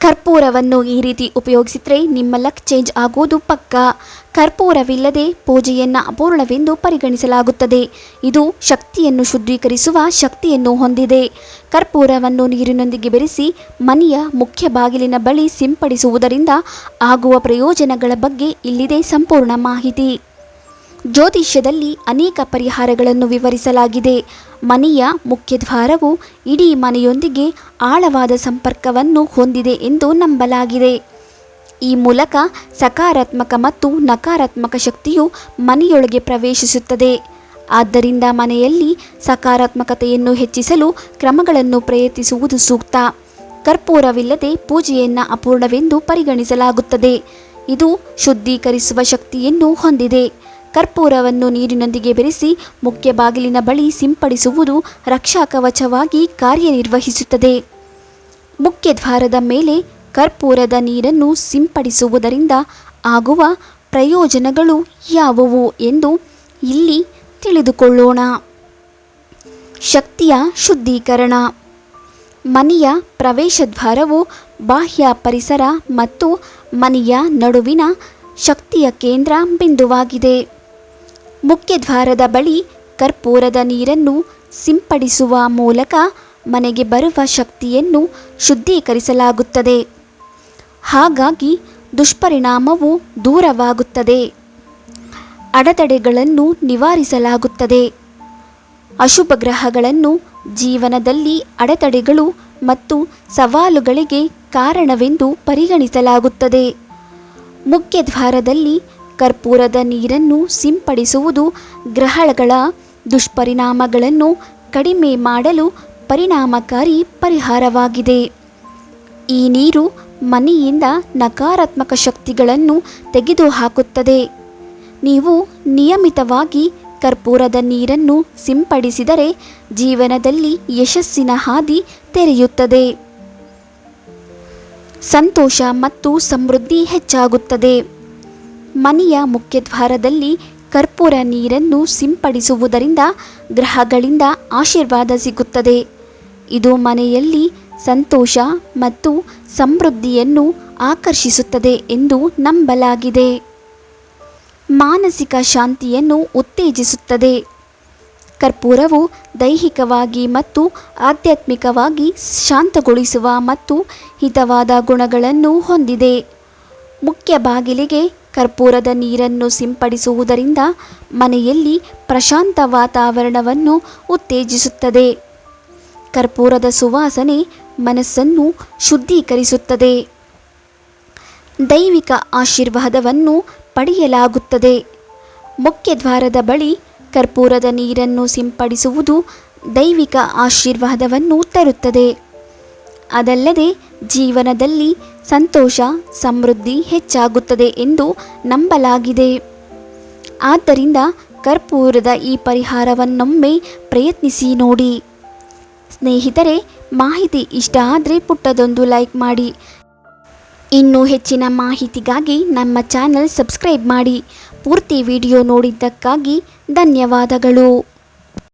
ಕರ್ಪೂರವನ್ನು ಈ ರೀತಿ ಉಪಯೋಗಿಸಿದರೆ ನಿಮ್ಮ ಲಕ್ ಚೇಂಜ್ ಆಗೋದು ಪಕ್ಕಾ. ಕರ್ಪೂರವಿಲ್ಲದೆ ಪೂಜೆಯನ್ನು ಅಪೂರ್ಣವೆಂದು ಪರಿಗಣಿಸಲಾಗುತ್ತದೆ. ಇದು ಶಕ್ತಿಯನ್ನು ಶುದ್ಧೀಕರಿಸುವ ಶಕ್ತಿಯನ್ನು ಹೊಂದಿದೆ. ಕರ್ಪೂರವನ್ನು ನೀರಿನೊಂದಿಗೆ ಬೆರೆಸಿ ಮನೆಯ ಮುಖ್ಯ ಬಾಗಿಲಿನ ಬಳಿ ಸಿಂಪಡಿಸುವುದರಿಂದ ಆಗುವ ಪ್ರಯೋಜನಗಳ ಬಗ್ಗೆ ಇಲ್ಲಿದೆ ಸಂಪೂರ್ಣ ಮಾಹಿತಿ. ಜ್ಯೋತಿಷ್ಯದಲ್ಲಿ ಅನೇಕ ಪರಿಹಾರಗಳನ್ನು ವಿವರಿಸಲಾಗಿದೆ. ಮನೆಯ ಮುಖ್ಯದ್ವಾರವು ಇಡೀ ಮನೆಯೊಂದಿಗೆ ಆಳವಾದ ಸಂಪರ್ಕವನ್ನು ಹೊಂದಿದೆ ಎಂದು ನಂಬಲಾಗಿದೆ. ಈ ಮೂಲಕ ಸಕಾರಾತ್ಮಕ ಮತ್ತು ನಕಾರಾತ್ಮಕ ಶಕ್ತಿಯು ಮನೆಯೊಳಗೆ ಪ್ರವೇಶಿಸುತ್ತದೆ. ಆದ್ದರಿಂದ ಮನೆಯಲ್ಲಿ ಸಕಾರಾತ್ಮಕತೆಯನ್ನು ಹೆಚ್ಚಿಸಲು ಕ್ರಮಗಳನ್ನು ಪ್ರಯತ್ನಿಸುವುದು ಸೂಕ್ತ. ಕರ್ಪೂರವಿಲ್ಲದೆ ಪೂಜೆಯನ್ನು ಅಪೂರ್ಣವೆಂದು ಪರಿಗಣಿಸಲಾಗುತ್ತದೆ. ಇದು ಶುದ್ಧೀಕರಿಸುವ ಶಕ್ತಿಯನ್ನು ಹೊಂದಿದೆ. ಕರ್ಪೂರವನ್ನು ನೀರಿನೊಂದಿಗೆ ಬೆರೆಸಿ ಮುಖ್ಯ ಬಾಗಿಲಿನ ಬಳಿ ಸಿಂಪಡಿಸುವುದು ರಕ್ಷಾ ಕವಚವಾಗಿ ಕಾರ್ಯನಿರ್ವಹಿಸುತ್ತದೆ. ಮುಖ್ಯ ದ್ವಾರದ ಮೇಲೆ ಕರ್ಪೂರದ ನೀರನ್ನು ಸಿಂಪಡಿಸುವುದರಿಂದ ಆಗುವ ಪ್ರಯೋಜನಗಳು ಯಾವುವು ಎಂದು ಇಲ್ಲಿ ತಿಳಿದುಕೊಳ್ಳೋಣ. ಶಕ್ತಿಯ ಶುದ್ಧೀಕರಣ. ಮನೆಯ ಪ್ರವೇಶದ್ವಾರವು ಬಾಹ್ಯ ಪರಿಸರ ಮತ್ತು ಮನೆಯ ನಡುವಿನ ಶಕ್ತಿಯ ಕೇಂದ್ರ ಬಿಂದುವಾಗಿದೆ. ಮುಖ್ಯದ್ವಾರದ ಬಳಿ ಕರ್ಪೂರದ ನೀರನ್ನು ಸಿಂಪಡಿಸುವ ಮೂಲಕ ಮನೆಗೆ ಬರುವ ಶಕ್ತಿಯನ್ನು ಶುದ್ಧೀಕರಿಸಲಾಗುತ್ತದೆ. ಹಾಗಾಗಿ ದುಷ್ಪರಿಣಾಮವು ದೂರವಾಗುತ್ತದೆ. ಅಡೆತಡೆಗಳನ್ನು ನಿವಾರಿಸಲಾಗುತ್ತದೆ. ಅಶುಭ ಗ್ರಹಗಳನ್ನು ಜೀವನದಲ್ಲಿ ಅಡೆತಡೆಗಳು ಮತ್ತು ಸವಾಲುಗಳಿಗೆ ಕಾರಣವೆಂದು ಪರಿಗಣಿಸಲಾಗುತ್ತದೆ. ಮುಖ್ಯದ್ವಾರದಲ್ಲಿ ಕರ್ಪೂರದ ನೀರನ್ನು ಸಿಂಪಡಿಸುವುದು ಗ್ರಹಗಳ ದುಷ್ಪರಿಣಾಮಗಳನ್ನು ಕಡಿಮೆ ಮಾಡಲು ಪರಿಣಾಮಕಾರಿ ಪರಿಹಾರವಾಗಿದೆ. ಈ ನೀರು ಮನೆಯಿಂದ ನಕಾರಾತ್ಮಕ ಶಕ್ತಿಗಳನ್ನು ತೆಗೆದುಹಾಕುತ್ತದೆ. ನೀವು ನಿಯಮಿತವಾಗಿ ಕರ್ಪೂರದ ನೀರನ್ನು ಸಿಂಪಡಿಸಿದರೆ ಜೀವನದಲ್ಲಿ ಯಶಸ್ಸಿನ ಹಾದಿ ತೆರೆಯುತ್ತದೆ. ಸಂತೋಷ ಮತ್ತು ಸಮೃದ್ಧಿ ಹೆಚ್ಚಾಗುತ್ತದೆ. ಮನೆಯ ಮುಖ್ಯದ್ವಾರದಲ್ಲಿ ಕರ್ಪೂರ ನೀರನ್ನು ಸಿಂಪಡಿಸುವುದರಿಂದ ಗ್ರಹಗಳಿಂದ ಆಶೀರ್ವಾದ ಸಿಗುತ್ತದೆ. ಇದು ಮನೆಯಲ್ಲಿ ಸಂತೋಷ ಮತ್ತು ಸಮೃದ್ಧಿಯನ್ನು ಆಕರ್ಷಿಸುತ್ತದೆ ಎಂದು ನಂಬಲಾಗಿದೆ. ಮಾನಸಿಕ ಶಾಂತಿಯನ್ನು ಉತ್ತೇಜಿಸುತ್ತದೆ. ಕರ್ಪೂರವು ದೈಹಿಕವಾಗಿ ಮತ್ತು ಆಧ್ಯಾತ್ಮಿಕವಾಗಿ ಶಾಂತಗೊಳಿಸುವ ಮತ್ತು ಹಿತವಾದ ಗುಣಗಳನ್ನು ಹೊಂದಿದೆ. ಮುಖ್ಯ ಬಾಗಿಲಿಗೆ ಕರ್ಪೂರದ ನೀರನ್ನು ಸಿಂಪಡಿಸುವುದರಿಂದ ಮನೆಯಲ್ಲಿ ಪ್ರಶಾಂತ ವಾತಾವರಣವನ್ನು ಉತ್ತೇಜಿಸುತ್ತದೆ. ಕರ್ಪೂರದ ಸುವಾಸನೆ ಮನಸ್ಸನ್ನು ಶುದ್ಧೀಕರಿಸುತ್ತದೆ. ದೈವಿಕ ಆಶೀರ್ವಾದವನ್ನು ಪಡೆಯಲಾಗುತ್ತದೆ. ಮುಖ್ಯದ್ವಾರದ ಬಳಿ ಕರ್ಪೂರದ ನೀರನ್ನು ಸಿಂಪಡಿಸುವುದು ದೈವಿಕ ಆಶೀರ್ವಾದವನ್ನು ತರುತ್ತದೆ. ಅದಲ್ಲದೆ ಜೀವನದಲ್ಲಿ ಸಂತೋಷ ಸಮೃದ್ಧಿ ಹೆಚ್ಚಾಗುತ್ತದೆ ಎಂದು ನಂಬಲಾಗಿದೆ. ಆದ್ದರಿಂದ ಕರ್ಪೂರದ ಈ ಪರಿಹಾರವನ್ನೊಮ್ಮೆ ಪ್ರಯತ್ನಿಸಿ ನೋಡಿ. ಸ್ನೇಹಿತರೆ, ಮಾಹಿತಿ ಇಷ್ಟ ಆದರೆ ಪುಟ್ಟದೊಂದು ಲೈಕ್ ಮಾಡಿ. ಇನ್ನೂ ಹೆಚ್ಚಿನ ಮಾಹಿತಿಗಾಗಿ ನಮ್ಮ ಚಾನೆಲ್ ಸಬ್ಸ್ಕ್ರೈಬ್ ಮಾಡಿ. ಪೂರ್ತಿ ವಿಡಿಯೋ ನೋಡಿದ್ದಕ್ಕಾಗಿ ಧನ್ಯವಾದಗಳು.